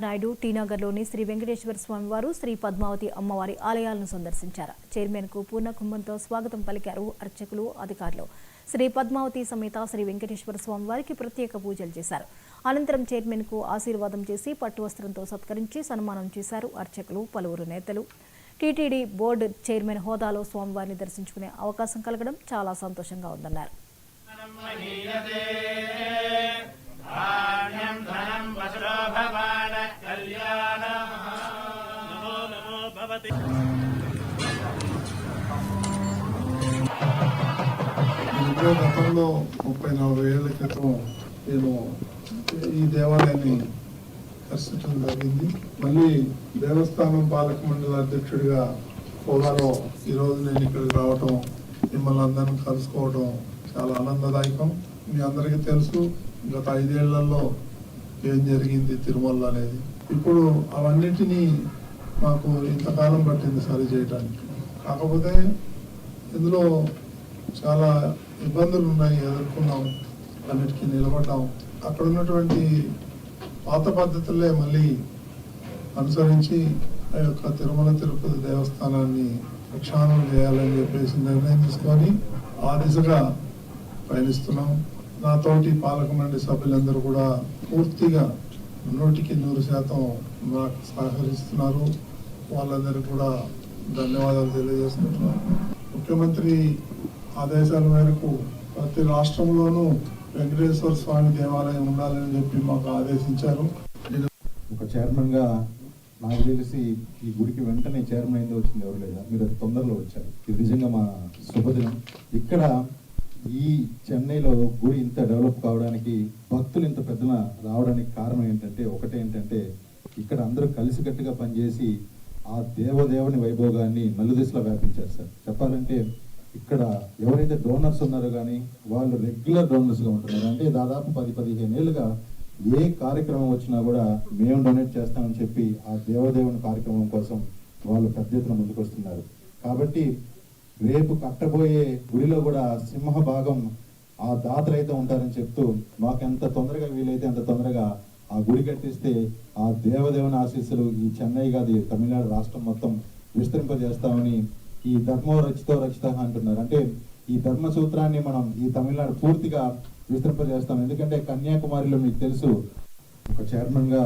నాయుడు టీనగర్లోని శ్రీ వెంకటేశ్వర స్వామివారు శ్రీ పద్మావతి అమ్మవారి ఆలయాలను సందర్శించారు. చైర్మన్కు పూర్ణ కుంభంతో స్వాగతం పలికారు అర్చకులు, అధికారులు. శ్రీ పద్మావతి సమేత శ్రీ వెంకటేశ్వర స్వామివారికి ప్రత్యేక పూజలు చేశారు. అనంతరం చైర్మన్కు ఆశీర్వాదం చేసి పట్టు వస్త్రంతో సత్కరించి సన్మానం చేశారు అర్చకులు, పలువురు నేతలు. టీటీడీ బోర్డు చైర్మన్ హోదాలో స్వామివారిని దర్శించుకునే అవకాశం కలగడం చాలా సంతోషంగా ఉందన్నారు. గతంలో 30-40 ఏళ్ల క్రితం నేను ఈ దేవాలయాన్ని దర్శించడం జరిగింది. మళ్ళీ దేవస్థానం పాలక మండలి అధ్యక్షుడిగా హోదాలో ఈరోజు నేను ఇక్కడికి రావటం, మిమ్మల్ని అందరిని కలుసుకోవడం చాలా ఆనందదాయకం. మీ అందరికీ తెలుసు గత 5 ఏళ్లలో ఏం జరిగింది తిరుమల అనేది. ఇప్పుడు అవన్నిటినీ మాకు ఇంతకాలం పట్టింది సరి చేయడానికి. కాకపోతే ఇందులో చాలా ఇబ్బందులు ఉన్నాయి, ఎదుర్కొన్నాం, అన్నిటికీ నిలబడ్డాం. అక్కడ ఉన్నటువంటి పాత పద్ధతులే మళ్ళీ అనుసరించి ఆ యొక్క తిరుమల తిరుపతి దేవస్థానాన్ని ప్రక్షాళన చేయాలని చెప్పేసి నిర్ణయం తీసుకొని ఆ దిశగా పయనిస్తున్నాం. నాతోటి పాలక మండలి సభ్యులందరూ కూడా పూర్తిగా 100% నాకు సహకరిస్తున్నారు. వాళ్ళందరికీ కూడా ధన్యవాదాలు తెలియజేసుకుంటున్నాను. ముఖ్యమంత్రి ఆదేశాల మేరకు ప్రతి రాష్ట్రంలోనూ వెంకటేశ్వర స్వామి దేవాలయం ఉండాలని చెప్పి మాకు ఆదేశించారు. ఒక చైర్మన్ గా నాకు తెలిసి ఈ గుడికి వెంటనే చైర్మన్ అయింది వచ్చింది ఎవరు లేదా, మీరు అది తొందరలో వచ్చారు. ఇది నిజంగా మా శుభదినం. ఇక్కడ ఈ చెన్నైలో గుడి ఇంత డెవలప్ కావడానికి, భక్తులు ఇంత పెద్దన రావడానికి కారణం ఏంటంటే, ఒకటేంటంటే ఇక్కడ అందరూ కలిసికట్టుగా పనిచేసి ఆ దేవదేవుని వైభోగాన్ని నలుదిశలో వ్యాపించారు సార్. చెప్పాలంటే ఇక్కడ ఎవరైతే డోనర్స్ ఉన్నారో కానీ వాళ్ళు రెగ్యులర్ డోనర్స్గా ఉంటున్నారు. అంటే దాదాపు 10-15 ఏళ్ళుగా ఏ కార్యక్రమం వచ్చినా కూడా మేము డొనేట్ చేస్తామని చెప్పి ఆ దేవదేవుని కార్యక్రమం కోసం వాళ్ళు పెద్ద ఎత్తున ముందుకు వస్తున్నారు. కాబట్టి రేపు కట్టబోయే గుడిలో కూడా సింహ భాగం ఆ దాతలైతే ఉంటారని చెప్తూ మాకు ఎంత తొందరగా వీలైతే అంత తొందరగా ఆ గుడి కట్టిస్తే ఆ దేవదేవుని ఆశీస్సులు ఈ చెన్నై కాదు తమిళనాడు రాష్ట్రం మొత్తం విస్తరింపజేస్తామని ఈ ధర్మో రచితో రచిత అంటున్నారు. అంటే ఈ ధర్మ సూత్రాన్ని మనం ఈ తమిళనాడు పూర్తిగా విస్తరింపజేస్తాం. ఎందుకంటే కన్యాకుమారిలో మీకు తెలుసు, ఒక చైర్మన్ గా